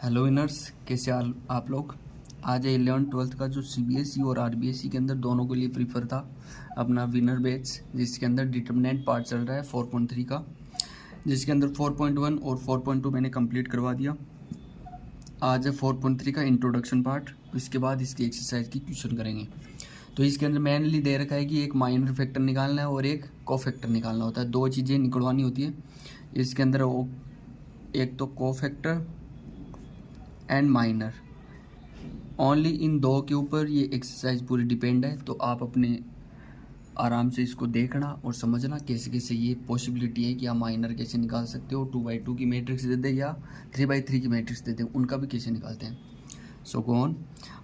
Hello winners, कैसे आप लोग। आज है 11th-12th का जो सीबीएसई और आरबीएसई के अंदर दोनों के लिए प्रीफर था अपना विनर बैच, जिसके अंदर डिटरमिनेंट पार्ट चल रहा है 4.3 का, जिसके अंदर 4.1 और 4.2 मैंने कंप्लीट करवा दिया। आज है 4.3 का इंट्रोडक्शन पार्ट, इसके बाद इसकी एक्सरसाइज की क्वेश्चन करेंगे। तो इसके अंदर मेनली दे रखा है कि एक माइनर फैक्टर निकालना है और एक को फैक्टर निकालना होता है। दो चीज़ें निकलवानी होती है इसके अंदर, वो एक तो को factor and minor. Only in दो के ऊपर ये एक्सरसाइज पूरी डिपेंड है। तो आप अपने आराम से इसको देखना और समझना कैसे कैसे ये पॉसिबिलिटी है कि आप माइनर कैसे निकाल सकते हो। 2/2 की मैट्रिक्स दे दें या 3/3 की मैट्रिक्स दे दें, उनका भी कैसे निकालते हैं। So go on.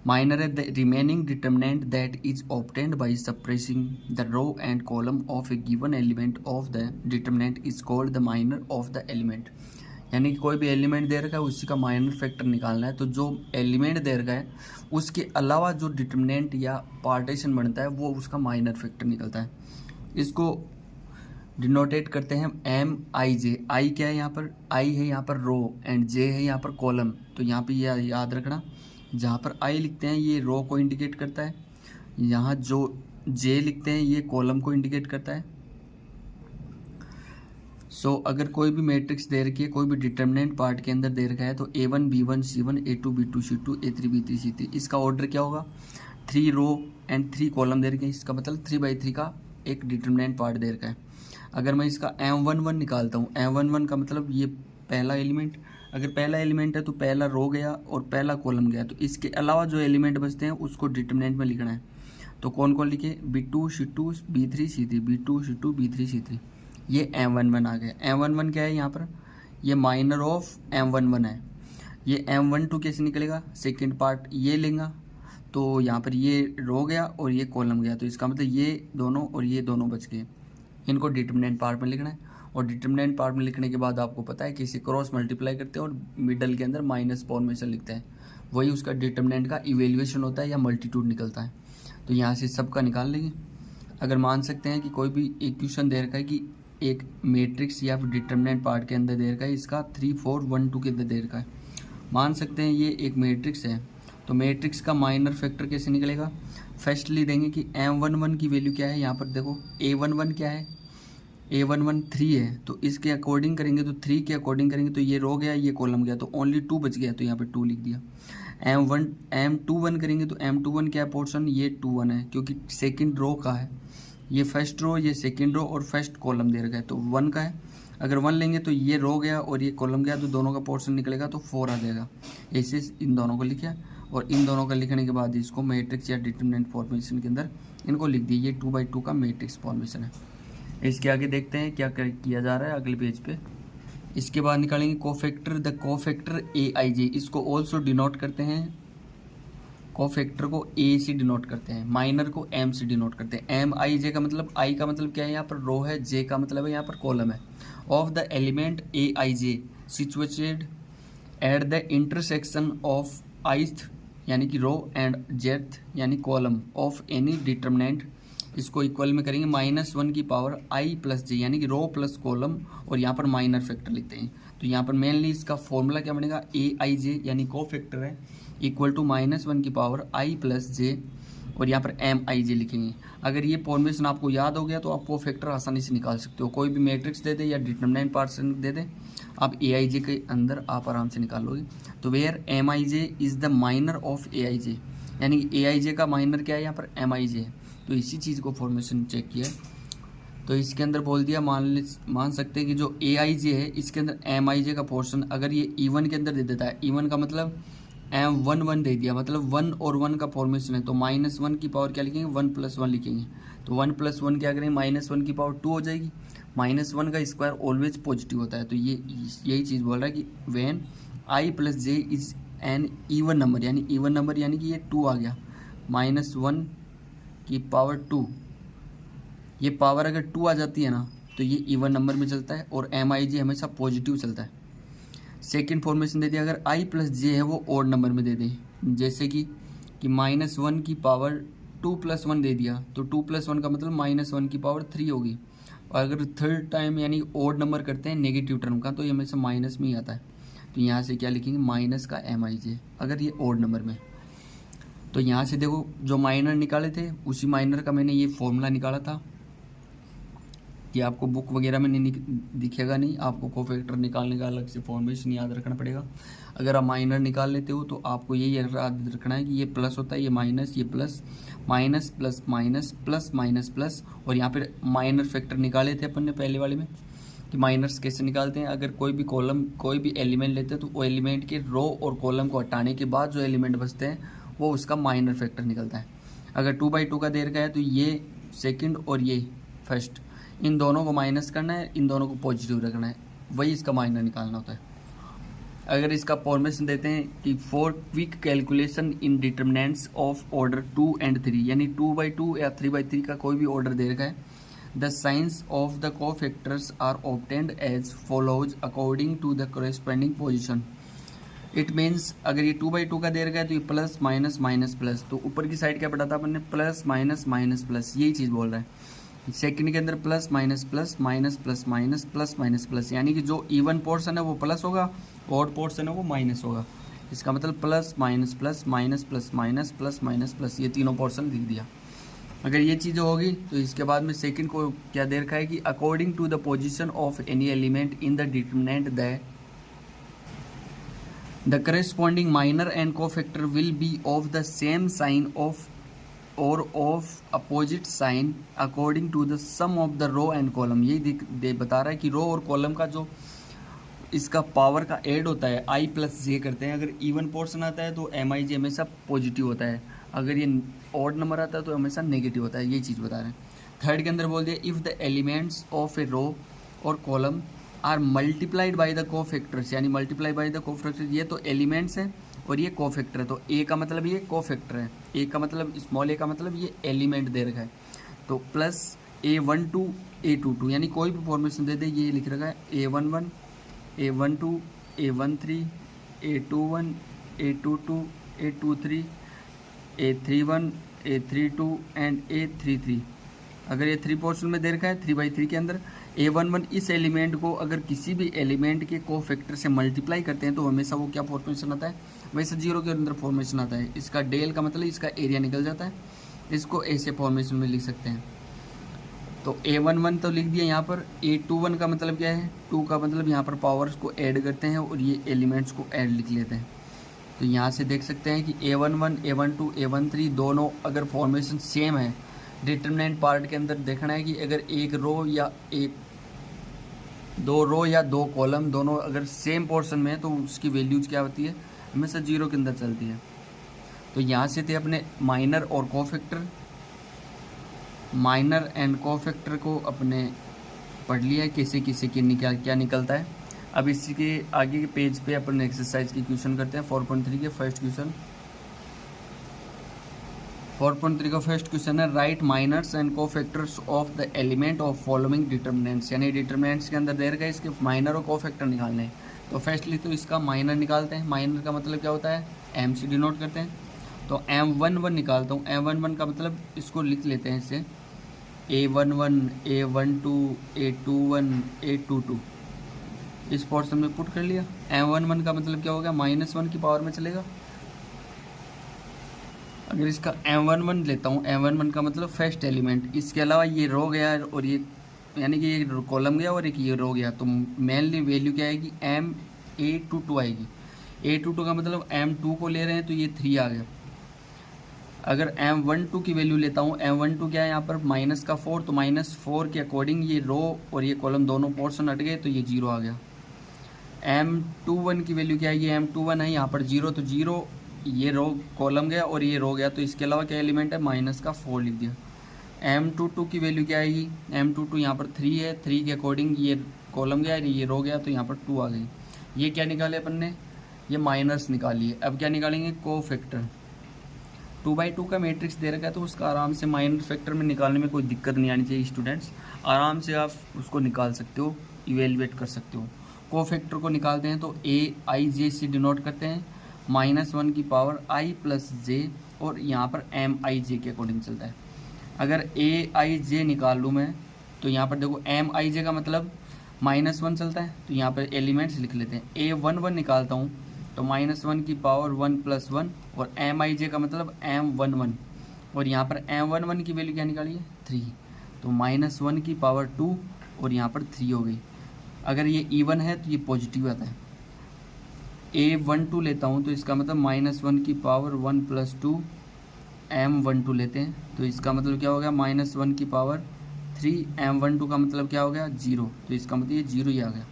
माइनर है the remaining determinant that is obtained by suppressing the row and column of a given element of the determinant is called the minor of the element. यानी कि कोई भी एलिमेंट दे रखा है उसी का minor factor निकालना है। तो जो एलिमेंट दे रखा है उसके अलावा जो डिटरमिनेंट या पार्टीशन बनता है वो उसका माइनर फैक्टर निकलता है। इसको डिनोटेट करते हैं MIJ। आई क्या है यहाँ पर, आई है यहाँ पर रो एंड जे है यहाँ पर कॉलम। तो यहाँ पे याद रखना, जहाँ पर आई लिखते हैं ये रो को इंडिकेट करता है, यहाँ जो जे लिखते हैं ये कॉलम को इंडिकेट करता है। सो अगर कोई भी मैट्रिक्स दे रखी है, कोई भी डिटरमिनेंट पार्ट के अंदर दे रखा है, तो A1 B1 C1 A2 B2 C2 A3 B3 C3, इसका ऑर्डर क्या होगा, 3 रो एंड 3 कॉलम दे रखे हैं। इसका मतलब 3/3 का एक डिटरमिनेंट पार्ट दे रखा है। अगर मैं इसका M11 निकालता हूँ, M11 का मतलब ये पहला एलिमेंट, अगर पहला एलिमेंट है तो पहला रो गया और पहला कॉलम गया। तो इसके अलावा जो एलिमेंट बचते हैं उसको डिटरमिनेंट में लिखना है। तो कौन कौन लिखे, B2 C2 B3 C3 B2 C2 B3 C3। ये M11 आ गया। M11 क्या है यहाँ पर, ये माइनर ऑफ M11 है। ये M12 कैसे निकलेगा, सेकंड पार्ट ये लेंगे तो यहाँ पर ये रो गया और ये कॉलम गया। तो इसका मतलब ये दोनों और ये दोनों बच गए। इनको डिटरमिनेंट पार्ट में लिखना है। और डिटरमिनेंट पार्ट में लिखने के बाद आपको पता है कि इसे क्रॉस मल्टीप्लाई करते हैं और मिडल के अंदर माइनस फॉर्मेशन लिखते हैं। वही उसका डिटरमिनेंट का इवेल्युएशन होता है या मल्टीट्यूड निकलता है। तो यहाँ से सबका निकाल लेंगे। अगर मान सकते हैं कि कोई भी इक्वेशन दे रखा है कि एक मैट्रिक्स या फिर डिटरमिनेंट पार्ट के अंदर दे रखा है, इसका 3 4 1 2 के अंदर दे रखा है, मान सकते हैं ये एक मैट्रिक्स है। तो मैट्रिक्स का माइनर फैक्टर कैसे निकलेगा, फर्स्टली देंगे कि M11 की वैल्यू क्या है। यहाँ पर देखो A11 क्या है, A11 3 है। तो इसके अकॉर्डिंग करेंगे, तो 3 के अकॉर्डिंग करेंगे तो ये रो गया ये कॉलम गया, तो ओनली 2 बच गया, तो यहाँ पर 2 लिख दिया। M21 करेंगे तो M21 क्या है पोर्शन, ये 2 1 है क्योंकि सेकेंड रो का है। ये फर्स्ट रो, ये सेकंड रो और फर्स्ट कॉलम दे रखा है तो 1 का है। अगर 1 लेंगे तो ये रो गया और ये कॉलम गया, तो दोनों का पोर्शन निकलेगा तो 4 आ जाएगा। ऐसे इन दोनों को लिखा और इन दोनों का लिखने के बाद इसको मैट्रिक्स या डिटरमिनेंट फॉर्मेशन के अंदर इनको लिख दिए। ये 2/2 का मैट्रिक्स फॉर्मेशन है। इसके आगे देखते हैं क्या किया जा रहा है अगले पेज पे। इसके बाद निकालेंगे कोफैक्टर। द कोफैक्टर AIJ, इसको ऑल्सो डिनोट करते हैं, कोफैक्टर को A से डिनोट करते हैं, माइनर को M से डिनोट करते हैं। MIJ का मतलब, I का मतलब क्या है यहाँ पर रो है, J का मतलब है यहाँ पर कॉलम है। Of the element AIJ situated at the intersection of ith यानी कि रो एंड jth यानी कॉलम ऑफ एनी डिटरमिनेंट, इसको इक्वल में करेंगे -1 की पावर I प्लस J यानी कि रो प्लस कॉलम, और यहाँ पर माइनर फैक्टर लिखते हैं। तो यहाँ पर मेनली इसका फॉर्मूला क्या बनेगा, AIJ यानी कोफैक्टर है इक्वल टू -1 की पावर I प्लस J, और यहाँ पर MIJ लिखेंगे। अगर ये फॉर्मेशन आपको याद हो गया तो आप कोफैक्टर आसानी से निकाल सकते हो। कोई भी मैट्रिक्स दे दे या डिटरमिनेंट पार्ट दे दे, आप AIJ के अंदर आप आराम से निकाल लोगे। तो where MIJ is the minor of AIJ, यानी AIJ का माइनर क्या है यहाँ पर MIJ है। तो इसी चीज़ को फॉर्मेशन चेक किया है। तो इसके अंदर बोल दिया, मान सकते हैं कि जो AIJ है इसके अंदर MIJ का पोर्शन अगर ये E1 के अंदर दे देता है, E1 का मतलब M11 दे दिया, मतलब 1 और 1 का फॉर्मेशन है, तो -1 की पावर क्या लिखेंगे, 1 + 1 लिखेंगे। तो 1 + 1 क्या करेंगे, -1 की पावर 2 हो जाएगी। -1 का स्क्वायर ऑलवेज पॉजिटिव होता है। तो ये यही चीज़ बोल रहा है कि when I + J is an even number, यानी इवन नंबर यानी कि ये 2 आ गया, -1 की पावर 2, ये पावर अगर 2 आ जाती है ना तो ये इवन नंबर में चलता है और MIJ हमेशा पॉजिटिव चलता है। सेकेंड फॉर्मेशन दे दिया, अगर I + J है वो ओड नंबर में दे दें, जैसे कि -1 की पावर 2 + 1 दे दिया, तो 2 + 1 का मतलब -1 की पावर 3 होगी। और अगर थर्ड टाइम यानी ओड नंबर करते हैं नेगेटिव टर्म का, तो ये हमेशा माइनस में ही आता है। तो यहाँ से क्या लिखेंगे, माइनस का MIJ, अगर ये ओड नंबर में। तो यहाँ से देखो जो माइनर निकाले थे उसी माइनर का मैंने ये फॉर्मूला निकाला था। ये आपको बुक वगैरह में नहीं दिखेगा, नहीं, आपको कोफैक्टर निकालने का अलग से फॉर्मेशन याद रखना पड़ेगा। अगर आप माइनर निकाल लेते हो तो आपको ये याद रखना है कि ये प्लस होता है, ये माइनस, ये plus, minus plus minus plus minus plus. और यहाँ पर माइनर फैक्टर निकाले थे अपन ने पहले वाले में कि माइनर्स कैसे निकालते हैं। अगर कोई भी कॉलम, कोई भी एलिमेंट लेते हैं तो वो एलिमेंट के रो और कॉलम को हटाने के बाद जो एलिमेंट बचते हैं वो उसका माइनर फैक्टर निकलता है। अगर 2/2 का दे रखा है तो ये सेकंड और ये फर्स्ट, इन दोनों को माइनस करना है, इन दोनों को पॉजिटिव रखना है, वही इसका माइनर निकालना होता है। अगर इसका फॉर्मेशन देते हैं कि for quick calculation in determinants of order 2 and 3, यानी 2/2 या 3/3 का कोई भी ऑर्डर दे रखा है, the signs of the cofactors are obtained as follows according to the corresponding position. It means अगर ये 2/2 का दे रखा है तो ये प्लस माइनस माइनस प्लस, तो ऊपर की साइड क्या पढ़ा था अपन ने, प्लस माइनस माइनस प्लस, यही चीज़ बोल रहा है। सेकंड के अंदर plus minus plus minus plus minus plus minus plus, यानी कि जो इवन पोर्शन है वो प्लस होगा, ऑड पोर्शन है वो माइनस होगा। इसका मतलब plus minus plus minus plus minus plus minus plus, ये तीनों पोर्शन लिख दिया। अगर ये चीज़ होगी तो इसके बाद में सेकंड को क्या दे रखा है कि according to the position of any element in the determinant the corresponding minor and cofactor will be of the same sign of और of opposite sign according to the sum of the row and column. यही बता रहा है कि रो और column का जो इसका पावर का ऐड होता है I+J करते हैं। अगर इवन पोर्शन आता है तो MIJ हमेशा पॉजिटिव होता है, अगर ये ऑड नंबर आता है तो हमेशा नेगेटिव होता है, यही चीज़ बता रहे हैं। थर्ड के अंदर बोल दिया if the elements of a row और column are multiplied by the cofactors, यानी मल्टीप्लाई बाय द कोफैक्टर, ये तो एलिमेंट्स है और ये कोफैक्टर है, तो ए का मतलब ये कोफैक्टर है, ए का मतलब स्मॉल ए का मतलब ये एलिमेंट दे रखा है, तो प्लस A12 A22, यानी कोई भी फॉर्मेशन दे दे, ये लिख रखा है A11 A12 A13 A21 A22 A23 A31 A32 and A33। अगर ये 3 पोर्शन में दे रखा है 3/3 के अंदर A11, इस एलिमेंट को अगर किसी भी एलिमेंट के कोफैक्टर से मल्टीप्लाई करते हैं तो हमेशा वो क्या फॉर्मेशन आता है, वैसे 0 के अंदर फॉर्मेशन आता है। इसका डेल का मतलब इसका एरिया निकल जाता है, इसको ऐसे फॉर्मेशन में लिख सकते हैं। तो A11 तो लिख दिया यहाँ पर। A21 का मतलब क्या है, 2 का मतलब यहाँ पर पावर्स को ऐड करते हैं और ये एलिमेंट्स को ऐड लिख लेते हैं। तो यहाँ से देख सकते हैं कि A11 A12 A13 दोनों अगर फॉर्मेशन सेम है, डिटरमिनेंट पार्ट के अंदर देखना है कि अगर एक रो या दो रो या दो कॉलम दोनों अगर सेम पोर्शन में है तो उसकी वैल्यूज क्या होती है, हमेशा 0 के अंदर चलती है। तो यहाँ से थे अपने माइनर और कोफैक्टर, माइनर एंड कोफैक्टर को अपने पढ़ लिया है, कैसे कैसे क्या निकलता है। अब इसी के आगे के पेज पे अपन एक्सरसाइज की क्वेश्चन करते हैं 4.3 के फर्स्ट क्वेश्चन। 4.3 का फर्स्ट क्वेश्चन है write minors and cofactors of the element of following determinants, यानी डिटरमिनेंट्स के अंदर दे रखा है इसके माइनर और कोफैक्टर निकालने हैं। तो फर्स्टली तो इसका माइनर निकालते हैं। माइनर का मतलब क्या होता है, M से डिनोट करते हैं। तो M11 निकालता हूँ। M11 का मतलब इसको लिख लेते हैं इससे A11 A12 A21 A22, इस पोर्शन में पुट कर लिया। M11 का मतलब क्या होगा, -1 की पावर में चलेगा। अगर इसका M11 लेता हूँ, M11 का मतलब फर्स्ट एलिमेंट, इसके अलावा ये रो गया और ये यानी कि ये कॉलम गया और एक ये रो गया, तो मेनली वैल्यू क्या आएगी, A22 आएगी। A22 का मतलब M2 को ले रहे हैं तो ये 3 आ गया। अगर M12 की वैल्यू लेता हूँ, M12 क्या है यहाँ पर माइनस का 4, तो -4 के अकॉर्डिंग ये रो और ये कॉलम दोनों पोर्शन हट गए तो ये 0 आ गया। M21 की वैल्यू क्या है, ये M21 है, यहाँ पर 0 तो 0, ये रो कॉलम गया और ये रो गया, तो इसके अलावा क्या एलिमेंट है, -4 लिख दिया। M22 की वैल्यू क्या आएगी, M22 यहाँ पर 3 है, 3 के अकॉर्डिंग ये कॉलम गया ये रो गया तो यहाँ पर 2 आ गई। ये क्या निकाले अपन ने, ये माइनस निकालिए। अब क्या निकालेंगे, कोफैक्टर। 2/2 का मैट्रिक्स दे रखा है तो उसका आराम से माइनर फैक्टर में निकालने में कोई दिक्कत नहीं आनी चाहिए स्टूडेंट्स, आराम से आप उसको निकाल सकते हो, इवेलुएट कर सकते हो। कोफैक्टर को निकालते हैं तो AIJ से डिनोट करते हैं, -1 की पावर I+J और यहाँ पर MIJ के अकॉर्डिंग चलता है। अगर AIJ निकाल लूँ मैं तो यहाँ पर देखो MIJ का मतलब -1 चलता है, तो यहाँ पर एलिमेंट्स लिख लेते हैं। A11 निकालता हूँ तो -1 की पावर 1 + 1 और Mij का मतलब M11, और यहाँ पर M11 की वैल्यू क्या निकाली है 3, तो -1 की पावर 2 और यहाँ पर 3 हो गई। अगर ये इवन है तो ये पॉजिटिव आता है। A12 लेता हूँ तो इसका मतलब -1 की पावर 1 + 2 M12 लेते हैं, तो इसका मतलब क्या हो गया -1 की पावर 3 M12 का मतलब क्या हो गया 0, तो इसका मतलब ये 0 ही आ गया।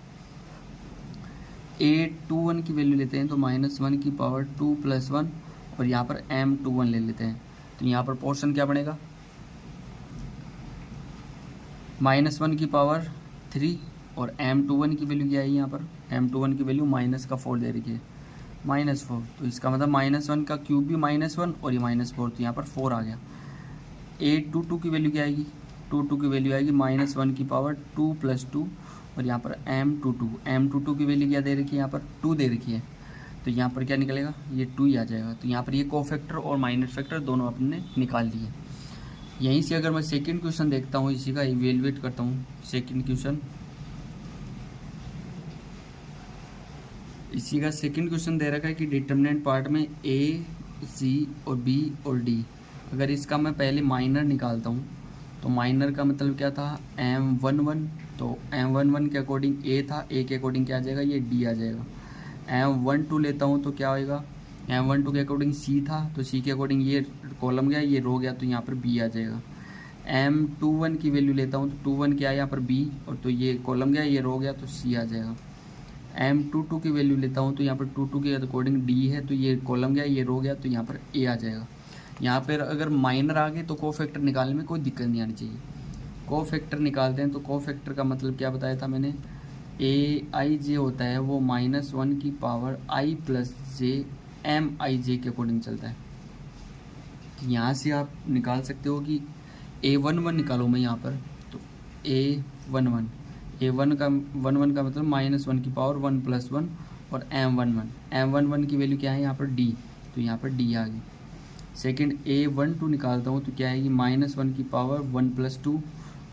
A21 की वैल्यू लेते हैं तो -1 की पावर 2 + 1 और यहाँ पर M21 ले लेते हैं, तो यहाँ पर पोर्शन क्या बनेगा -1 की पावर 3 और M21 की वैल्यू क्या है यहाँ पर M21 की वैल्यू -4 दे रखी है -4, तो इसका मतलब -1 का क्यूब भी -1 और ये -4, तो यहाँ पर 4 आ गया। A22 की वैल्यू क्या आएगी 22 की वैल्यू आएगी -1 की पावर 2 + 2 और यहाँ पर M22 की वैल्यू क्या दे रखी है यहाँ पर 2 दे रखी है, तो यहाँ पर क्या निकलेगा ये 2 ही आ जाएगा। तो यहाँ पर ये कोफैक्टर और माइनस फैक्टर दोनों अपने निकाल लिए। यहीं से अगर मैं सेकंड क्वेश्चन देखता हूँ, इसी का इवेलुएट करता हूँ। सेकंड क्वेश्चन, इसी का सेकंड क्वेश्चन दे रखा है कि डिटर्मिनेंट पार्ट में A, C और B और D, अगर इसका मैं पहले माइनर निकालता हूँ तो माइनर का मतलब क्या था M11, तो M11 के अकॉर्डिंग A था, A के अकॉर्डिंग क्या आ जाएगा ये D आ जाएगा। M12 लेता हूँ तो क्या होएगा M12 के अकॉर्डिंग C था, तो C के अकॉर्डिंग ये कॉलम गया ये रो गया, तो यहाँ पर B आ जाएगा। M21 की वैल्यू लेता हूँ तो 21 क्या है यहाँ पर B, और तो ये कॉलम गया ये रो गया, तो C आ जाएगा। M22 की वैल्यू लेता हूँ तो यहाँ पर 22 के अकॉर्डिंग D है, तो ये कॉलम गया ये रो गया, तो यहाँ पर A आ जाएगा। यहाँ पर अगर माइनर आ गए तो कोफैक्टर निकालने में कोई दिक्कत नहीं आनी चाहिए। कोफैक्टर निकालते हैं तो कोफैक्टर का मतलब क्या बताया था मैंने, Aij होता है वो -1 की पावर I + j Mij के अकॉर्डिंग चलता है। तो यहाँ से आप निकाल सकते हो कि A11 निकालो मैं यहाँ पर, तो A11 का 11 का मतलब -1 की पावर 1 + 1 और M11 की वैल्यू क्या है यहाँ पर D, तो यहाँ पर D आ गई। सेकंड A12 निकालता हूँ तो क्या आएगी -1 की पावर 1 + 2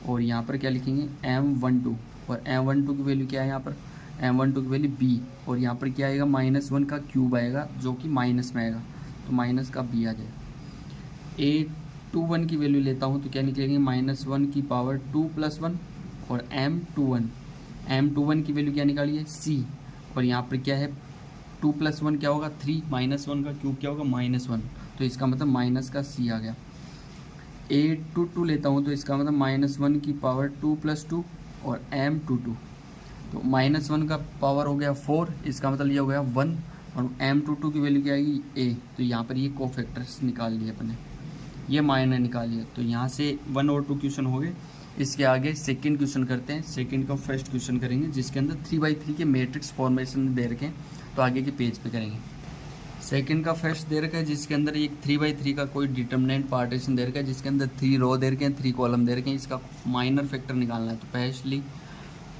और यहाँ पर क्या लिखेंगे M12, और M12 की वैल्यू क्या है यहाँ पर M12 की वैल्यू B, और यहाँ पर क्या आएगा -1 का क्यूब आएगा जो कि माइनस में आएगा, तो माइनस का B आ जाएगा। A21 की वैल्यू लेता हूँ तो क्या निकलेगी -1 की पावर 2 + 1 और M21 की वैल्यू क्या निकाली है C, और यहाँ पर क्या है 2 + 1 क्या होगा 3, -1 का क्यूब क्या होगा -1, तो इसका मतलब माइनस का C आ गया। A22 लेता हूँ तो इसका मतलब -1 की पावर 2 + 2 और M22, तो -1 का पावर हो गया 4, इसका मतलब ये हो गया 1 और M22 की वैल्यू क्या आएगी A, तो यहाँ पर ये कोफैक्टर्स निकाल लिए अपने, ये माइनर निकाल लिया। तो यहाँ से 1 और 2 क्वेश्चन हो गए। इसके आगे सेकंड क्वेश्चन करते हैं। सेकंड का फर्स्ट क्वेश्चन करेंगे जिसके अंदर 3x3 के मैट्रिक्स फॉर्मेशन दे रखे हैं, तो आगे के पेज पे करेंगे। सेकंड का फर्स्ट दे रखा है जिसके अंदर एक 3x3 का कोई डिटर्मिनेंट पार्टीशन दे रखा है जिसके अंदर 3 रो दे रखे हैं 3 कॉलम दे रखे हैं। इसका माइनर फैक्टर निकालना है, तो पहले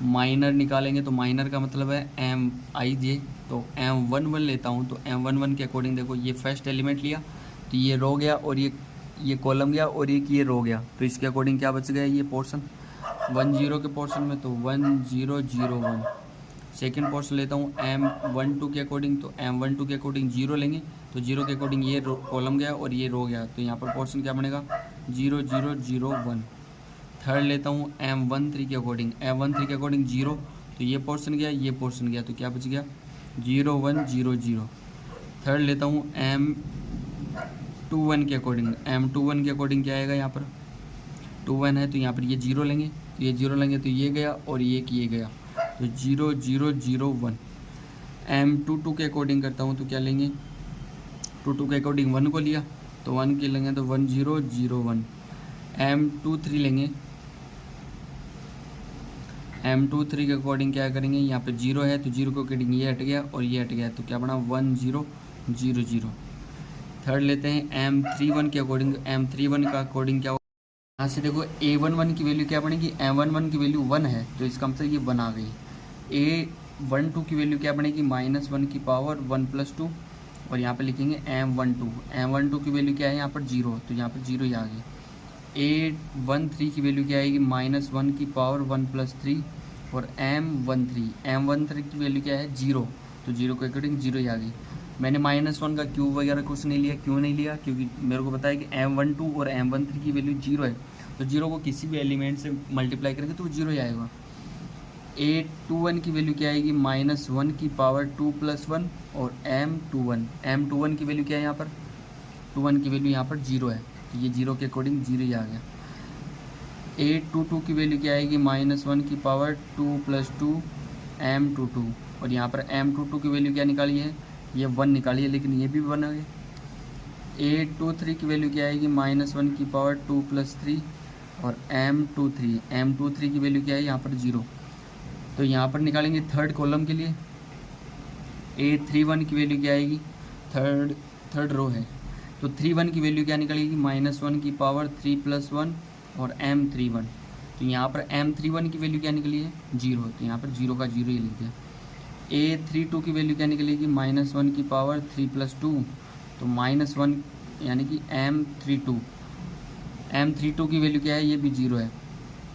माइनर निकालेंगे तो माइनर का मतलब है Mij, तो M11 लेता हूँ तो M11 के अकॉर्डिंग देखो ये फर्स्ट एलिमेंट लिया तो ये रो गया और ये कॉलम गया और ये रो गया, तो इसके अकॉर्डिंग क्या बच गया ये पोर्शन 1 0 के पोर्शन में, तो 1 0 0 1। सेकेंड पोर्शन लेता हूँ M12 के अकॉर्डिंग, तो M12 के अकॉर्डिंग 0 लेंगे तो 0 के अकॉर्डिंग ये कॉलम गया और ये रो गया, तो यहाँ पर पोर्शन क्या बनेगा 0 0 0 1। थर्ड लेता हूँ M13 के अकॉर्डिंग, M13 के अकॉर्डिंग 0, तो ये पोर्शन गया ये पोर्शन गया, तो क्या बच गया 0 1 0 0। थर्ड लेता हूँ M21 के अकॉर्डिंग, M21 के अकॉर्डिंग क्या आएगा यहाँ पर 21 है तो यहाँ पर ये 0 लेंगे, तो ये 0 लेंगे तो ये गया और ये गया, तो 0 0 0 1। M22 के अकॉर्डिंग करता हूँ तो क्या लेंगे 22 के अकॉर्डिंग 1 को लिया तो 1 के लेंगे तो 1 0 0 1। M23 लेंगे, M23 के अकॉर्डिंग क्या करेंगे यहाँ पे 0 है तो 0 के अकॉर्डिंग ये हट गया और ये हट गया, तो क्या बना 1 0 0 0। थर्ड लेते हैं M31 के अकॉर्डिंग, M31 का अकॉर्डिंग क्या होगा यहाँ से देखो A11 की वैल्यू क्या बनेगी M11 की वैल्यू 1 है तो इसका मतलब ये 1 आ गई। A12 की वैल्यू क्या बनेगी -1 की पावर 1 + 2 और यहाँ पे लिखेंगे M12 की वैल्यू क्या है यहाँ पर 0, तो यहाँ पर 0 ही आ गई। A13 की वैल्यू क्या आएगी -1 की पावर 1 + 3 और M13 की वैल्यू क्या है 0, तो 0 के अकॉर्डिंग 0 ही आ गई। मैंने -1 का क्यूब वगैरह कुछ नहीं लिया, क्यों नहीं लिया, क्योंकि मेरे को पता है कि M12 और M13 की वैल्यू 0 है, तो 0 को किसी भी एलिमेंट से मल्टीप्लाई करेंगे तो वो 0 ही आएगा। A21 की वैल्यू क्या आएगी -1 की पावर 2 + 1 और M21 की वैल्यू क्या है यहाँ पर 21 की वैल्यू यहाँ पर 0 है, तो ये 0 के अकॉर्डिंग 0 ही आ गया। A22 की वैल्यू क्या आएगी -1 की पावर 2 + 2 M22, और यहाँ पर M22 की वैल्यू क्या निकाली है, ये 1 निकाली है, लेकिन ये भी 1 आ गया। A23 की वैल्यू क्या आएगी -1 की पावर 2 + 3 और M23 की वैल्यू क्या है यहाँ पर 0, तो यहाँ पर निकालेंगे थर्ड कॉलम के लिए। A31 की वैल्यू क्या आएगी, थर्ड रो है, तो 31 की वैल्यू क्या निकलेगी -1 की पावर 3 + 1 और M31, तो यहाँ पर M31 की वैल्यू क्या निकली है 0, तो यहाँ पर 0 का 0 ही लिख दिया। A32 की वैल्यू क्या निकलेगी -1 की पावर 3 + 2, तो -1 यानी कि M32 की वैल्यू क्या है, ये भी 0 है।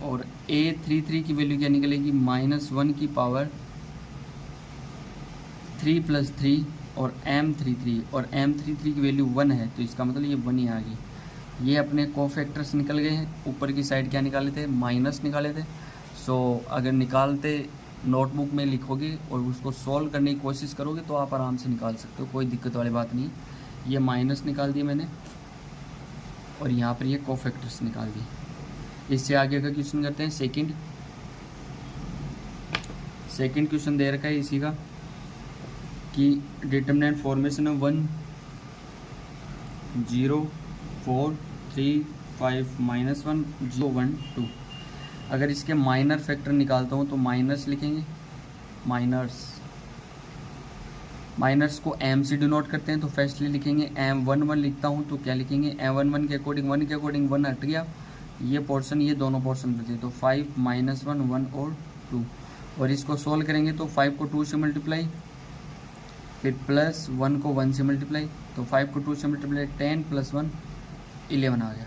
और A33 की वैल्यू क्या निकलेगी -1 की पावर 3 + 3 और M33 की वैल्यू 1 है, तो इसका मतलब ये 1 ही आ गई। ये अपने कोफैक्टर्स निकल गए हैं। ऊपर की साइड क्या निकाले थे, माइनस निकाले थे। सो अगर निकालते नोटबुक में लिखोगे और उसको सॉल्व करने की कोशिश करोगे तो आप आराम से निकाल सकते हो, कोई दिक्कत वाली बात नहीं। ये माइनस निकाल दिए मैंने और यहाँ पर ये कोफैक्टर्स निकाल दिए। इससे आगे का क्वेश्चन करते हैं। सेकंड क्वेश्चन दे रखा है इसी का कि डिटरमिनेंट फॉर्मेशन है 1 0 4 3 5 -1 0 1 2। अगर इसके माइनर फैक्टर निकालता हूँ तो माइनस लिखेंगे, माइनर्स को m से डिनोट करते हैं, तो फर्स्टली लिखेंगे M11 लिखता हूँ तो क्या लिखेंगे M11 के अकॉर्डिंग 1 हट गया, ये पोर्शन ये दोनों पोर्शन बचे, तो 5 -1 1 और 2। और इसको सोल्व करेंगे तो 5 को 2 से मल्टीप्लाई, फिर +1 को 1 से मल्टीप्लाई, तो 5 को 2 से मल्टीप्लाई 10 + 1 11 आ गया।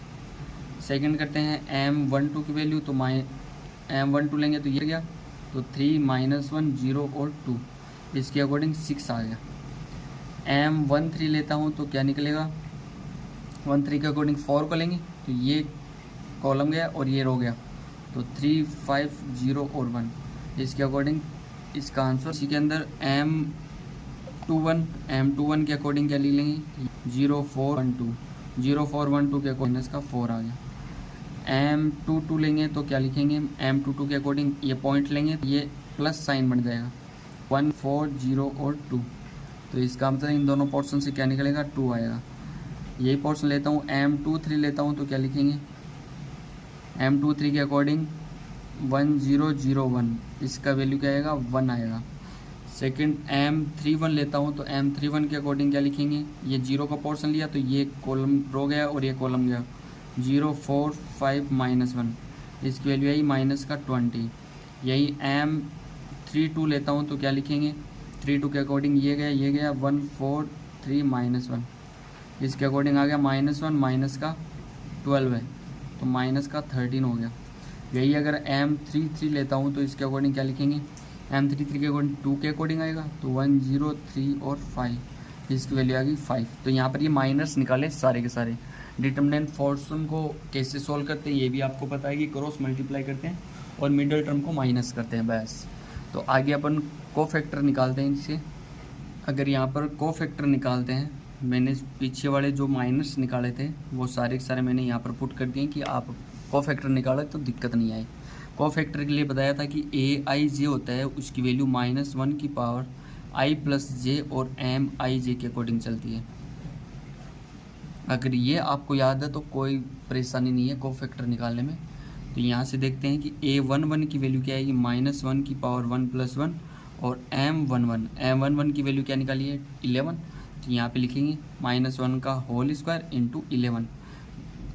सेकंड करते हैं M12 की वैल्यू, तो M12 लेंगे तो ये गया, तो 3 -1 0 और 2, इसके अकॉर्डिंग 6 आ गया। M13 लेता हूँ तो क्या निकलेगा, 13 के अकॉर्डिंग 4 को लेंगे तो ये कॉलम गया और ये रो गया, तो 3 5 0 और 1, इसके अकॉर्डिंग इसका आंसर। इसी के अंदर M21 के अकॉर्डिंग क्या लिख लेंगे 0 4 1 2 के अकॉर्डिंग इसका 4 आ गया। M22 लेंगे तो क्या लिखेंगे M22 के अकॉर्डिंग ये पॉइंट लेंगे, ये प्लस साइन बन जाएगा 1 4 0 और 2, तो इसका मतलब इन दोनों पोर्शन से क्या निकलेगा 2 आएगा। यही पोर्शन लेता हूँ M23 लेता हूँ तो क्या लिखेंगे M23 के अकॉर्डिंग 1 0 0 1, इसका वैल्यू क्या आएगा 1 आएगा। सेकंड M31 लेता हूँ तो M31 के अकॉर्डिंग क्या लिखेंगे, ये 0 का पोर्शन लिया तो ये कॉलम रो गया और ये कॉलम गया, 0 4 5 -1, इसकी वैल्यू आई -20। यही M32 लेता हूँ तो क्या लिखेंगे 32 के अकॉर्डिंग ये गया 1 4 3 -1, इसके अकॉर्डिंग आ गया -1 का 12 है तो -13 हो गया। यही अगर M33 लेता हूँ तो इसके अकॉर्डिंग क्या लिखेंगे M33 के अकॉर्डिंग 2 के अकॉर्डिंग आएगा, तो 1 0 3 और 5, इसकी वैल्यू आ गई 5। तो यहाँ पर ये माइनस निकाले सारे के सारे। डिटरमिनेंट फॉर्मूला को कैसे सॉल्व करते हैं ये भी आपको पता है कि क्रॉस मल्टीप्लाई करते हैं और मिडिल टर्म को माइनस करते हैं बस। तो आगे अपन कोफैक्टर निकालते हैं इससे। अगर यहाँ पर कोफैक्टर निकालते हैं, मैंने पीछे वाले जो माइनस निकाले थे वो सारे के सारे मैंने यहाँ पर पुट कर दिए कि आप कोफैक्टर निकालें तो दिक्कत नहीं आए। कोफैक्टर के लिए बताया था कि AIJ होता है, उसकी वैल्यू -1 की पावर I + j और MIJ के अकॉर्डिंग चलती है। अगर ये आपको याद है तो कोई परेशानी नहीं है कोफैक्टर निकालने में। तो यहाँ से देखते हैं कि A11 की वैल्यू क्या आएगी -1 की पावर 1 + 1 और M11 की वैल्यू क्या निकाली है 11, तो यहाँ पे लिखेंगे -1 का होल स्क्वायर इंटू 11।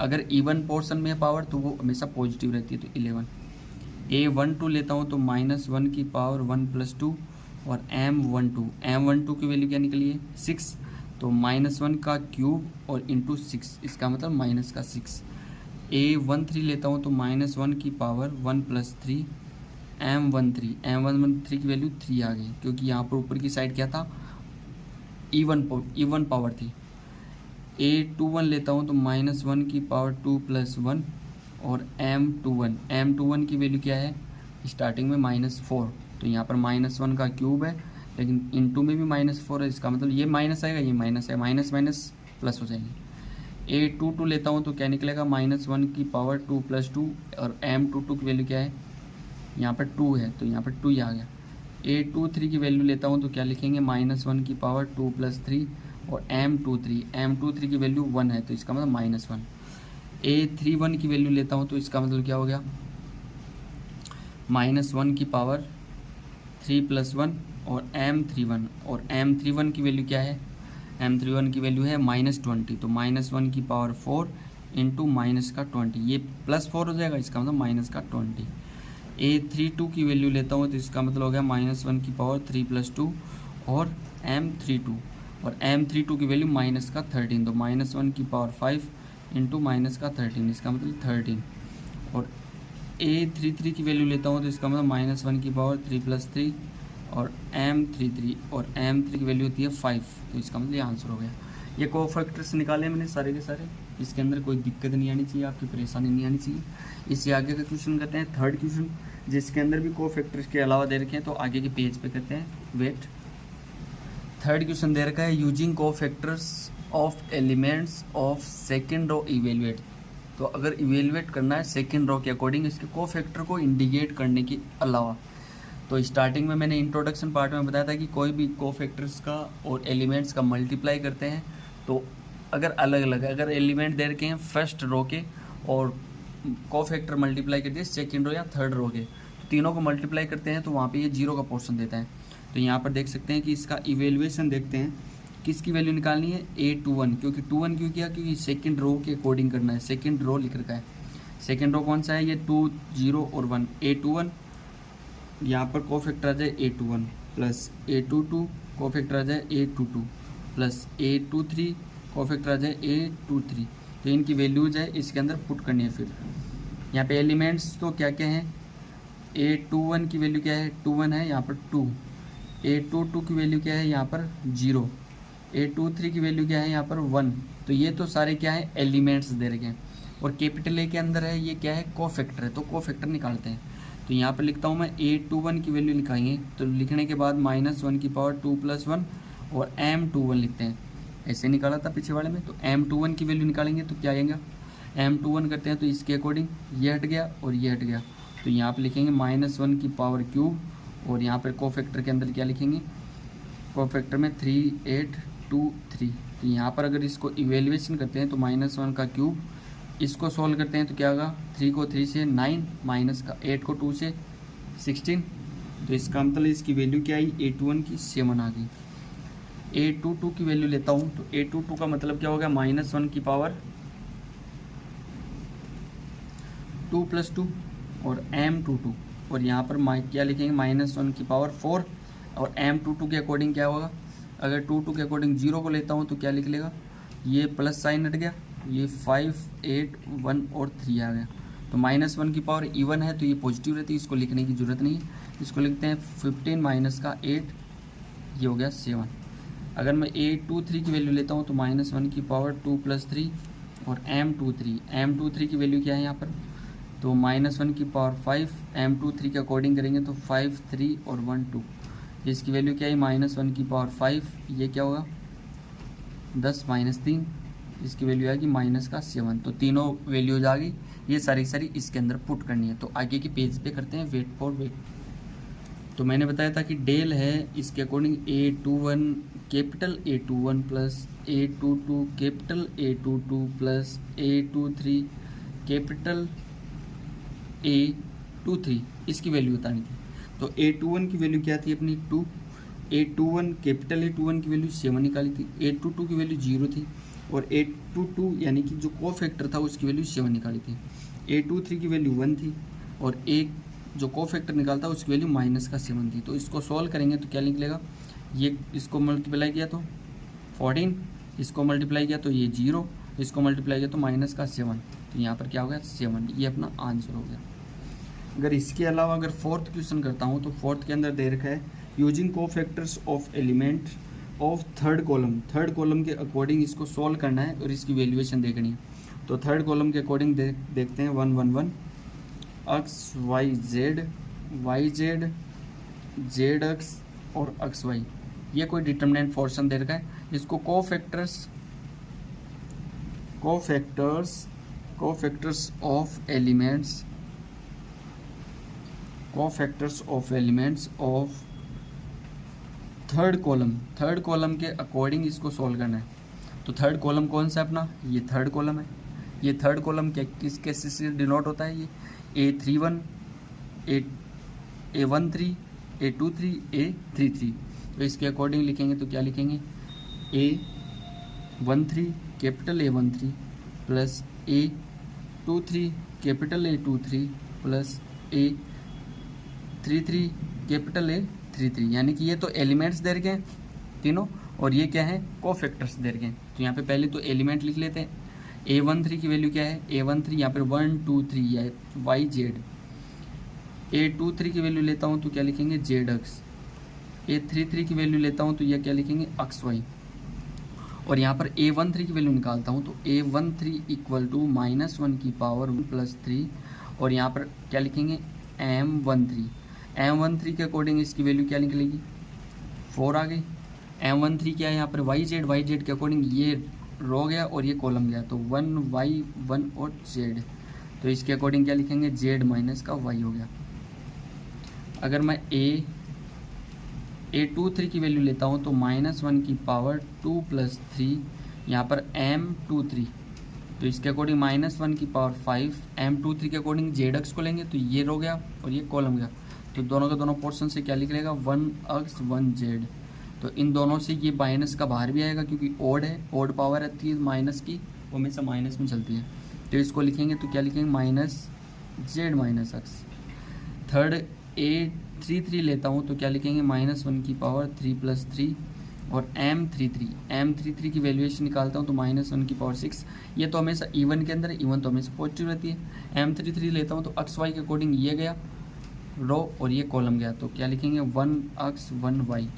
अगर इवन पोर्शन में पावर तो वो हमेशा पॉजिटिव रहती है, तो 11। A12 लेता हूँ तो -1 की पावर 1 + 2 और M12 की वैल्यू क्या निकली है 6, तो -1 का क्यूब और इंटू 6, इसका मतलब माइनस का 6। A13 लेता हूँ तो -1 की पावर 1 + 3 M13 की वैल्यू 3 आ गई, क्योंकि यहाँ पर ऊपर की साइड क्या था, इवन पावर थी। A21 लेता हूँ तो -1 की पावर 2 + 1 और M21 की वैल्यू क्या है, स्टार्टिंग में -4, तो यहाँ पर -1 का क्यूब है, लेकिन इनटू में भी -4 है, इसका मतलब ये माइनस आएगा, ये माइनस है, माइनस माइनस प्लस हो जाएगी। A22 लेता हूँ तो क्या निकलेगा, -1 की पावर 2 + 2 और M22 की वैल्यू क्या है, यहाँ पर 2 है, तो यहाँ पर 2 ही आ गया। A23 की वैल्यू लेता हूँ तो क्या लिखेंगे, -1 की पावर 2 + 3 और M23 की वैल्यू 1 है, तो इसका मतलब -1। A31 की वैल्यू लेता हूँ तो इसका मतलब क्या हो गया, -1 की पावर 3 + 1 और M31 की वैल्यू क्या है, M31 की वैल्यू है -20, तो -1 की पावर 4 इंटू माइनस का 20, ये +4 हो जाएगा, इसका मतलब माइनस का 20। A32 की वैल्यू लेता हूँ तो इसका मतलब हो गया -1 की पावर 3 + 2 और M32 की वैल्यू माइनस का 13, तो -1 की पावर 5 इंटू माइनस का 13, इसका मतलब 13। और A33 की वैल्यू लेता हूँ तो इसका मतलब -1 की पावर 3 + 3 और M3 की वैल्यू होती है 5, तो इसका मतलब ये आंसर हो गया। ये कोफैक्टर्स निकाले मैंने सारे के सारे, इसके अंदर कोई दिक्कत नहीं आनी चाहिए, आपकी परेशानी नहीं आनी चाहिए। इससे आगे का क्वेश्चन करते हैं, थर्ड क्वेश्चन, जिसके अंदर भी कोफैक्टर्स के अलावा दे रखे हैं, तो आगे के पेज पे करते हैं। वेट, थर्ड क्वेश्चन दे रखा है, using cofactors of elements of second row evaluate. तो अगर इवेलुएट करना है सेकेंड रो के अकॉर्डिंग इसके कोफैक्टर को इंडिकेट करने के अलावा, तो स्टार्टिंग में मैंने इंट्रोडक्शन पार्ट में बताया था कि कोई भी कोफैक्टर्स का और एलिमेंट्स का मल्टीप्लाई करते हैं तो अगर अलग अलग है, अगर एलिमेंट दे रखे हैं फर्स्ट रो के और कोफैक्टर मल्टीप्लाई कर दिए सेकेंड रो या थर्ड रो के, तो तीनों को मल्टीप्लाई करते हैं तो वहाँ पे ये 0 का पोर्शन देता है। तो यहाँ पर देख सकते हैं कि इसका इवेल्युएशन देखते हैं, किसकी वैल्यू निकालनी है, A21, क्योंकि 21 क्यों किया, क्योंकि सेकेंड रो के अकॉर्डिंग करना है, सेकेंड रो लिख रखा है। सेकेंड रो कौन सा है, ये 2, 0 और 1, A21, यहाँ पर कोफैक्टर आ जाए A21 प्लस A22, कोफैक्टर आ जाए A22 प्लस A23, कोफैक्टर आ जाए A23, तो इनकी वैल्यूज है इसके अंदर पुट करनी है। फिर यहाँ पे एलिमेंट्स तो क्या क्या हैं, A21 की वैल्यू क्या है, 21 है, यहाँ पर 2, A22 की वैल्यू क्या है, यहाँ पर 0, A23 की वैल्यू क्या है, यहाँ पर 1, तो ये तो सारे क्या है एलिमेंट्स दे रखे हैं। और कैपिटल ए के अंदर है ये क्या है, कोफैक्टर है, तो कोफैक्टर निकालते हैं। तो यहाँ पर लिखता हूँ मैं A21 की वैल्यू निकालेंगे, तो लिखने के बाद -1 की पावर 2 + 1 और M21 लिखते हैं, ऐसे निकाला था पीछे वाले में। तो M21 की वैल्यू निकालेंगे तो क्या आएगा, M21 करते हैं तो इसके अकॉर्डिंग ये हट गया और ये हट गया, तो यहाँ पर लिखेंगे -1 की पावर क्यूब, और यहाँ पर कोफैक्टर के अंदर क्या लिखेंगे, कोफैक्टर में 3823। तो यहाँ पर अगर इसको इवेल्युएशन करते हैं तो -1 का क्यूब, इसको सॉल्व करते हैं तो क्या होगा, 3 को 3 से 9, माइनस का 8 को 2 से 16, तो इसका मतलब इसकी वैल्यू क्या आई, A21 की 7 आ गई। A22 की वैल्यू लेता हूँ तो A22 का मतलब क्या होगा, -1 की पावर 2 + 2 और M22, और यहाँ पर क्या लिखेंगे, -1 की पावर 4 और M22 के अकॉर्डिंग क्या होगा, अगर 22 के अकॉर्डिंग 0 को लेता हूँ तो क्या लिख लेगा, ये प्लस साइन हट गया, ये 5, 8, 1 और 3 आ गया। तो -1 की पावर इवन है तो ये पॉजिटिव रहती है, इसको लिखने की ज़रूरत नहीं है, इसको लिखते हैं 15 माइनस का 8, ये हो गया 7। अगर मैं A23 की वैल्यू लेता हूँ तो -1 की पावर 2 + 3 और M23 की वैल्यू क्या है यहाँ पर, तो -1 की पावर 5, M23 के अकॉर्डिंग करेंगे तो 5, 3 और 1, 2, इसकी वैल्यू क्या है, -1 की पावर 5, ये क्या होगा 10 - 3, इसकी वैल्यू आएगी -7, तो तीनों वैल्यूज आ गई, ये सारी इसके अंदर पुट करनी है। तो आगे के पेज पे करते हैं वेट फॉर वेट। तो मैंने बताया था कि डेल है इसके according A21 capital A21 plus A22 capital A22 plus A23 capital A23, इसकी वैल्यू बतानी थी। तो A21 की वैल्यू क्या थी अपनी 2, A21 कैपिटल A21 की वैल्यू 7 निकाली थी, A22 की वैल्यू 0 थी और A22 यानी कि जो कोफैक्टर था उसकी वैल्यू 7 निकाली थी। A23 की वैल्यू 1 थी और एक जो कोफैक्टर निकालता है उसकी वैल्यू -7 थी। तो इसको सॉल्व करेंगे तो क्या निकलेगा, ये इसको मल्टीप्लाई किया तो 14, इसको मल्टीप्लाई किया तो ये 0, इसको मल्टीप्लाई किया तो -7, तो यहाँ पर क्या हो गया 7, ये अपना आंसर हो गया। अगर इसके अलावा अगर फोर्थ क्वेश्चन करता हूँ तो फोर्थ के अंदर दे रखा है using cofactors of element of third column के अकॉर्डिंग इसको सॉल्व करना है और इसकी वैल्यूएशन देखनी है। तो थर्ड कॉलम के अकॉर्डिंग देखते हैं 1 1 1 X Y Z Z X और एक्स वाई, ये कोई डिटर्मिनेंट पोर्शन दे रखा है। इसको cofactors of elements of third column के अकॉर्डिंग इसको सॉल्व करना है। तो थर्ड कॉलम कौन सा है अपना, ये थर्ड कॉलम है। ये थर्ड कॉलम किस कैसे से डिनोट होता है, ये A31 A13 A23 A33। तो इसके अकॉर्डिंग लिखेंगे तो क्या लिखेंगे, A13 capital A13 plus A23 capital A23 plus A33 capital A33, यानी कि ये तो एलिमेंट्स दे रखे हैं तीनों और ये क्या है, कोफैक्टर्स दे रखे हैं। तो यहाँ पे पहले तो एलिमेंट लिख लेते हैं। A13 की वैल्यू क्या है, A13 यहाँ पर 1 2 3 है वाई जेड। A23 की वैल्यू लेता हूँ तो क्या लिखेंगे, जेड एक्स। A33 की वैल्यू लेता हूँ तो यह क्या लिखेंगे, एक्स वाई। और यहाँ पर A13 की वैल्यू निकालता हूँ तो A13 इक्वल टू -1 की पावर +3 और यहाँ पर क्या लिखेंगे, M13 के अकॉर्डिंग इसकी वैल्यू क्या निकलेगी, 4 आ गई। M13 क्या है यहाँ पर, वाई जेड के अकॉर्डिंग ये रो गया और ये कॉलम गया, तो 1 वाई 1 और जेड। तो इसके अकॉर्डिंग क्या लिखेंगे, जेड माइनस का वाई हो गया। अगर मैं A23 की वैल्यू लेता हूँ तो -1 की पावर 2 + 3, यहाँ पर M23, तो इसके अकॉर्डिंग -1 की पावर 5। M23 के अकॉर्डिंग जेड एक्स को लेंगे तो ये रो गया और ये कॉलम गया, तो दोनों का दोनों पोर्शन से क्या निकलेगा, 1 एक्स 1 जेड। तो इन दोनों से ये माइनस का बाहर भी आएगा क्योंकि ओड है, ओड पावर आती है माइनस की, वो हमेशा माइनस में चलती है। तो इसको लिखेंगे तो क्या लिखेंगे, -z minus x. Third A33 लेता हूँ तो क्या लिखेंगे, -1 की पावर 3 + 3 और M33 की वैल्यूएशन निकालता हूँ तो -1 की पावर 6। ये तो हमेशा इवन के अंदर है, इवन तो हमेशा पॉजिटिव रहती है। M33 लेता हूँ तो एक्स वाई के अकॉर्डिंग ये गया रो और ये कॉलम गया, तो क्या लिखेंगे, 1 एक्स 1 वाई।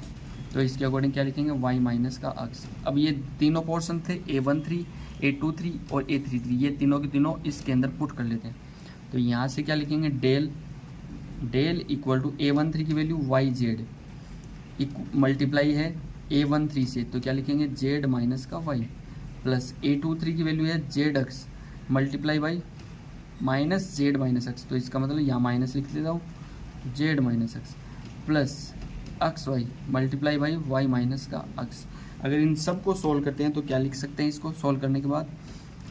तो इसके अकॉर्डिंग क्या लिखेंगे, y माइनस का एक्स। अब ये तीनों पोर्शन थे A13 A23 और A33, ये तीनों के तीनों इसके अंदर पुट कर लेते हैं। तो यहाँ से क्या लिखेंगे, डेल इक्वल टू A13 की वैल्यू वाई जेड मल्टीप्लाई है A13 से, तो क्या लिखेंगे, जेड माइनस का वाई प्लस A23 की वैल्यू है z x multiply by minus z minus x. तो इसका मतलब यहाँ माइनस लिख देता हूँ, z minus x plus x y multiply by y minus का एक्स। अगर इन सब को सोल्व करते हैं तो क्या लिख सकते हैं, इसको सोल्व करने के बाद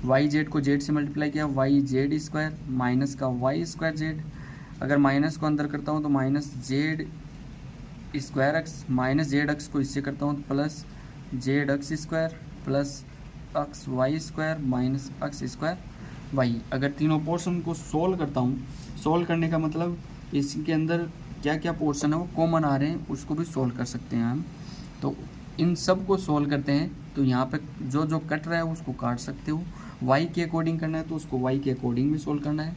वाई जेड को जेड से मल्टीप्लाई किया, वाई जेड स्क्वायर माइनस का वाई स्क्वायर जेड। अगर माइनस को अंदर करता हूँ तो minus z square x, minus Z x को इससे करता हूँ plus Z x square plus x y square minus x square Y. अगर तीनों पोर्शन को सोल्व करता हूँ, सोल्व करने का मतलब इसके अंदर क्या क्या पोर्शन है वो कॉमन आ रहे हैं, उसको भी सोल्व कर सकते हैं हम। तो इन सब को सोल्व करते हैं तो यहाँ पे जो जो कट रहा है उसको काट सकते हो। y के अकॉर्डिंग करना है तो उसको y के अकॉर्डिंग भी सोल्व करना है।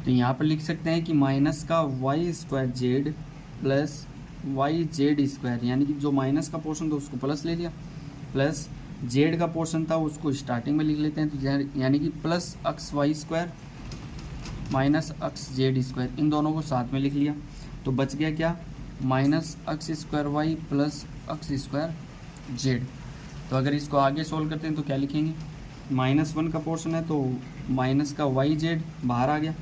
तो यहाँ पर लिख सकते हैं कि माइनस का y square z plus y z square, यानी कि जो माइनस का पोर्शन था उसको प्लस ले लिया, प्लस जेड का पोर्शन था उसको स्टार्टिंग में लिख लेते हैं, तो यानी कि plus x y square minus x z square, इन दोनों को साथ में लिख लिया। तो बच गया क्या, minus x square y plus x square z. तो अगर इसको आगे सोल्व करते हैं तो क्या लिखेंगे, -1 का पोर्शन है तो माइनस का वाई जेड बाहर आ गया,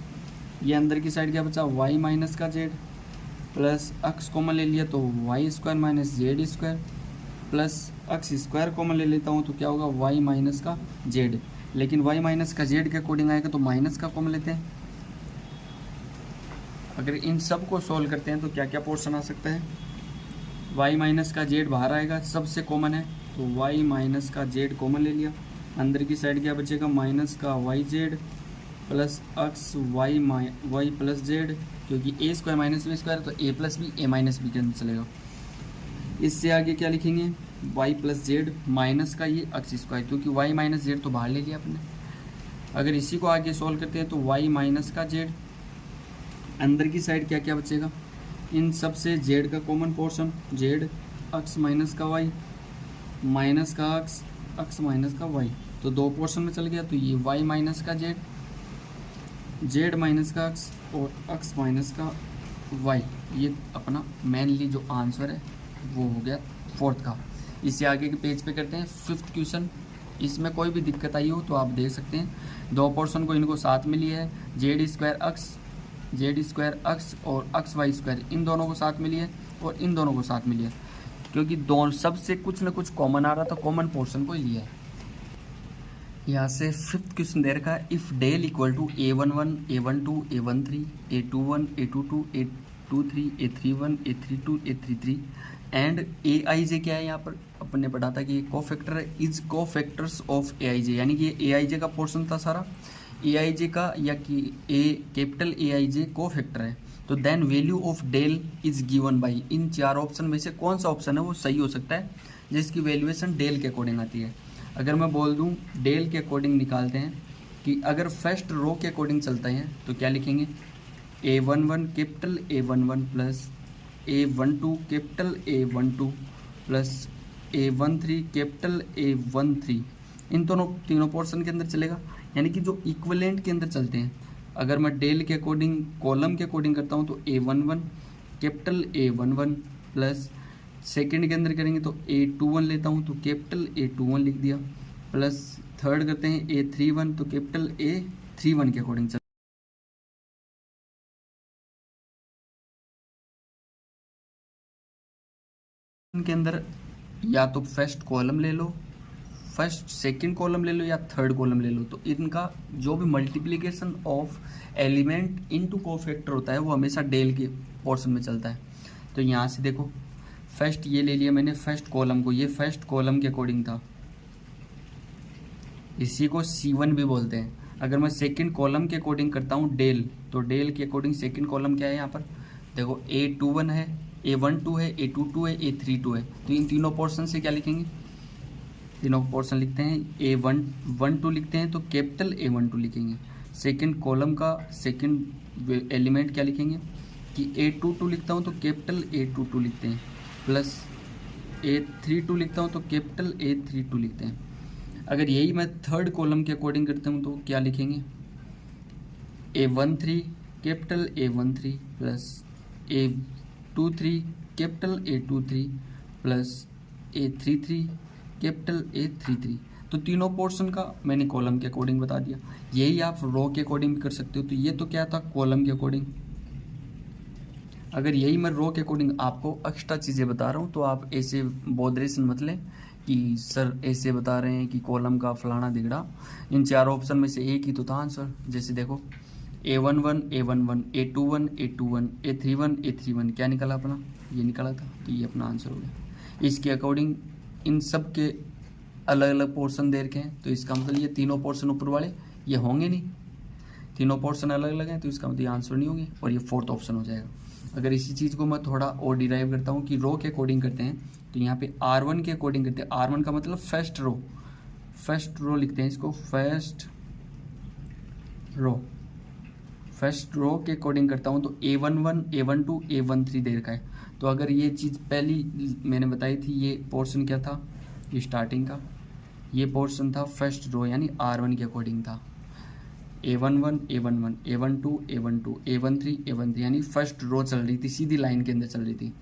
ये अंदर की साइड क्या बचा, वाई माइनस का जेड प्लस एक्स कॉमन ले लिया तो y square minus z square plus x square common ले लेता हूँ तो क्या होगा, वाई माइनस का जेड। लेकिन वाई माइनस का जेड के अकॉर्डिंग आएगा तो माइनस का कॉमन लेते हैं। अगर इन सब को सोल्व करते हैं तो क्या क्या पोर्शन आ सकता है, y माइनस का जेड बाहर आएगा, सबसे कॉमन है तो y माइनस का जेड कॉमन ले लिया, अंदर की साइड क्या बचेगा, माइनस का y z plus x y plus z, क्योंकि a square minus b square तो a plus b a minus b के अंदर चलेगा। इससे आगे क्या लिखेंगे, y प्लस जेड माइनस का ये एक्स स्क्वायर, क्योंकि y माइनस जेड तो बाहर ले लिया आपने। अगर इसी को आगे सोल्व करते हैं तो y माइनस का जेड अंदर की साइड क्या क्या बचेगा, इन सब से जेड का common portion, Z x minus का वाई, माइनस का अक्स माइनस का वाई, तो दो पोर्शन में चल गया। तो ये वाई माइनस का जेड, जेड माइनस का अक्स और अक्स माइनस का वाई, ये अपना मेनली जो आंसर है वो हो गया फोर्थ का। इससे आगे के पेज पे करते हैं फिफ्थ क्वेश्चन। इसमें कोई भी दिक्कत आई हो तो आप देख सकते हैं। दो पोर्शन को इनको साथ में लिया है, जेड स्क्वायर अक्स और अक्स वाई स्क्वायर, इन दोनों को साथ में लिया है और इन दोनों को साथ में लिया है, क्योंकि दोनों सबसे कुछ ना कुछ कॉमन आ रहा था, कॉमन पोर्शन को ही लिया है। यहाँ से फिफ्थ क्वेश्चन दे रखा है, if del equal to a11 a12 a13 a21 a22 a23 a31 a32 a33 and aij क्या है, यहाँ पर अपन ने पढ़ा था कि ये कोफैक्टर है, इज कोफैक्टर्स ऑफ aij, यानी कि ये aij का पोर्शन था सारा, aij का, या कि कैपिटल aij कोफैक्टर है। तो then value of del is given by, इन चार ऑप्शन में से कौन सा ऑप्शन है वो सही हो सकता है जिसकी वैल्यूएशन डेल के अकॉर्डिंग आती है। अगर मैं बोल दूं डेल के अकॉर्डिंग निकालते हैं कि अगर फर्स्ट रो के अकॉर्डिंग चलते हैं तो क्या लिखेंगे, a11 capital a11 plus a12 capital a12 plus a13 capital a13, इन दोनों तीनों पोर्शन के अंदर चलेगा, यानी कि जो इक्विवेलेंट के अंदर चलते हैं। अगर मैं डेल के अकॉर्डिंग कॉलम के अकॉर्डिंग करता हूँ तो a11 capital a11 plus second के अंदर करेंगे तो a21 लेता हूँ तो कैपिटल a21 लिख दिया, प्लस थर्ड करते हैं a31 तो कैपिटल a31 के अकॉर्डिंग चल के अंदर या तो फर्स्ट कॉलम ले लो, फर्स्ट सेकंड कॉलम ले लो या थर्ड कॉलम ले लो, तो इनका जो भी multiplication of element into cofactor होता है वो हमेशा डेल के पोर्शन में चलता है। तो यहाँ से देखो फर्स्ट ये ले लिया मैंने फर्स्ट कॉलम को, ये फर्स्ट कॉलम के अकॉर्डिंग था, इसी को C1 भी बोलते हैं। अगर मैं सेकंड कॉलम के अकॉर्डिंग करता हूँ डेल, तो डेल के अकॉर्डिंग सेकंड कॉलम क्या है, यहाँ पर देखो a21 है, a12 है, a22 है, a32 है, तो इन तीनों पोर्शन से क्या लिखेंगे, तीनों पोर्शन लिखते हैं, a12 लिखते हैं तो कैपिटल a12 लिखेंगे। सेकंड कॉलम का सेकंड एलिमेंट क्या लिखेंगे कि a22 लिखता हूँ तो कैपिटल a22 लिखते हैं, प्लस a32 लिखता हूँ तो कैपिटल a32 लिखते हैं। अगर यही मैं थर्ड कॉलम के अकॉर्डिंग करता हूँ तो क्या लिखेंगे, a13 capital a13 plus a23 capital a23 plus a33 capital a33। तो तीनों पोर्शन का मैंने कॉलम के अकॉर्डिंग बता दिया। यही आप रो के अकॉर्डिंग भी कर सकते हो। तो ये तो क्या था, कॉलम के अकॉर्डिंग। अगर यही मैं रो के अकॉर्डिंग आपको एक्स्ट्रा चीज़ें बता रहा हूँ तो आप ऐसे बॉदरेशन मत लें कि सर ऐसे बता रहे हैं कि कॉलम का फलाना दिगड़ा, इन चार ऑप्शन में से एक ही तो था आंसर। जैसे देखो a11 a11 a21 a21 a31 a31 क्या निकला अपना, ये निकला था, तो ये अपना आंसर हो गया। इसके अकॉर्डिंग इन सब के अलग अलग पोर्शन दे रखे हैं, तो इसका मतलब ये तीनों पोर्शन ऊपर वाले ये होंगे नहीं, तीनों पोर्शन अलग अलग हैं, तो इसका मतलब ये आंसर नहीं होंगे और ये फोर्थ ऑप्शन हो जाएगा। अगर इसी चीज़ को मैं थोड़ा और डिराइव करता हूँ कि रो के अकॉर्डिंग करते हैं, तो यहाँ पे R1 के अकॉर्डिंग करते हैं। R1 का मतलब फर्स्ट रो लिखते हैं इसको, फर्स्ट रो के अकॉर्डिंग करता हूँ तो a11 a12 a13 दे रखा है। तो अगर ये चीज़ पहली मैंने बताई थी, ये पोर्शन क्या था, ये स्टार्टिंग का ये पोर्शन था फर्स्ट रो, यानी R1 के अकॉर्डिंग था a11 a11 a12 a12 a13 a13, यानी फर्स्ट रो चल रही थी, सीधी लाइन के अंदर चल रही थी।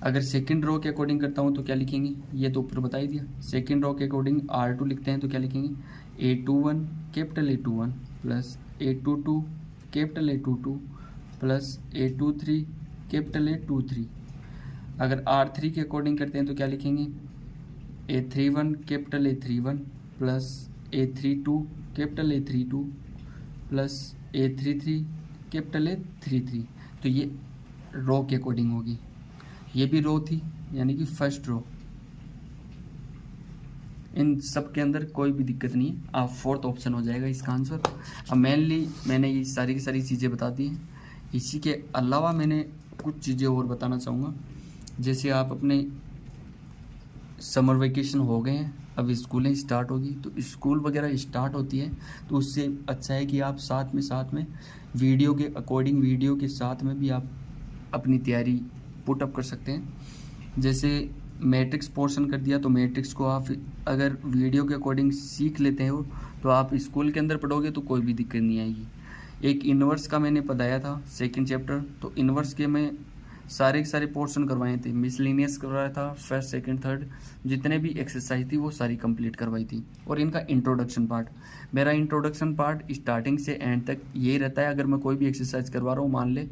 अगर सेकंड रो के अकॉर्डिंग करता हूँ तो क्या लिखेंगे, ये तो ऊपर बता ही दिया। सेकंड रो के अकॉर्डिंग R2 लिखते हैं तो क्या लिखेंगे, a21 capital a21 plus a22 capital a22 plus a23 capital a23। अगर R3 के अकॉर्डिंग करते हैं तो क्या लिखेंगे, a31 capital a31 plus a32 capital a32 plus a33 capital a33। तो ये रो के अकॉर्डिंग होगी, ये भी रो थी यानी कि फर्स्ट रो। इन सब के अंदर कोई भी दिक्कत नहीं, आप फोर्थ ऑप्शन हो जाएगा इसका आंसर। अब मेनली मैंने ये सारी की सारी चीज़ें बता दी हैं। इसी के अलावा मैंने कुछ चीज़ें और बताना चाहूँगा। जैसे आप अपने समर वेकेशन हो गए हैं, अब स्कूलें स्टार्ट होगी, तो स्कूल वगैरह स्टार्ट होती है तो उससे अच्छा है कि आप साथ में वीडियो के अकॉर्डिंग, वीडियो के साथ में भी आप अपनी तैयारी पुट अप कर सकते हैं। जैसे मैट्रिक्स पोर्शन कर दिया, तो मैट्रिक्स को आप अगर वीडियो के अकॉर्डिंग सीख लेते हो तो आप स्कूल के अंदर पढ़ोगे तो कोई भी दिक्कत नहीं आएगी। एक इन्वर्स का मैंने बताया था सेकंड चैप्टर, तो इन्वर्स के मैं सारे के सारे पोर्शन करवाए थे, मिसलिनियस करवाया था, फर्स्ट सेकंड थर्ड जितने भी एक्सरसाइज थी वो सारी कंप्लीट करवाई थी। और इनका इंट्रोडक्शन पार्ट, मेरा इंट्रोडक्शन पार्ट स्टार्टिंग से एंड तक यही रहता है। अगर मैं कोई भी एक्सरसाइज करवा रहा हूँ, मान ले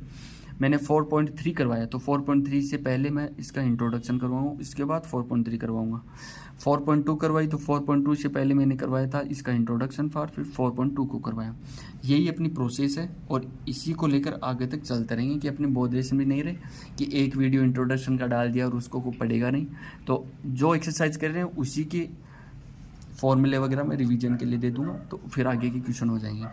मैंने 4.3 करवाया तो 4.3 से पहले मैं इसका इंट्रोडक्शन करवाऊँ, इसके बाद 4.3 करवाऊँगा। 4.2 करवाई तो 4.2 से पहले मैंने करवाया था इसका इंट्रोडक्शन पार्ट, फिर 4.2 को करवाया। यही अपनी प्रोसेस है और इसी को लेकर आगे तक चलते रहेंगे कि अपने बोधरेशन भी नहीं रहे कि एक वीडियो इंट्रोडक्शन का डाल दिया और उसको कोई पढ़ेगा नहीं। तो जो एक्सरसाइज कर रहे हैं उसी के फॉर्मूले वगैरह मैं रिवीजन के लिए दे दूँगा, तो फिर आगे के क्वेश्चन हो जाएंगे।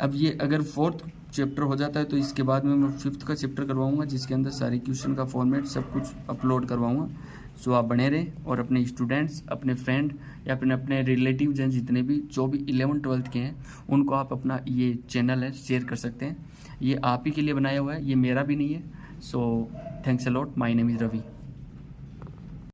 अब ये अगर फोर्थ चैप्टर हो जाता है तो इसके बाद में मैं फिफ्थ का चैप्टर करवाऊंगा, जिसके अंदर सारे क्वेश्चन का फॉर्मेट सब कुछ अपलोड करवाऊंगा। सो आप बने रहें और अपने स्टूडेंट्स, अपने फ्रेंड या अपने रिलेटिव हैं जितने भी जो भी 11th-12th के हैं, उनको आप अपना ये चैनल है शेयर कर सकते हैं। ये आप ही के लिए बनाया हुआ है, ये मेरा भी नहीं है। So thanks a lot, my name is Ravi.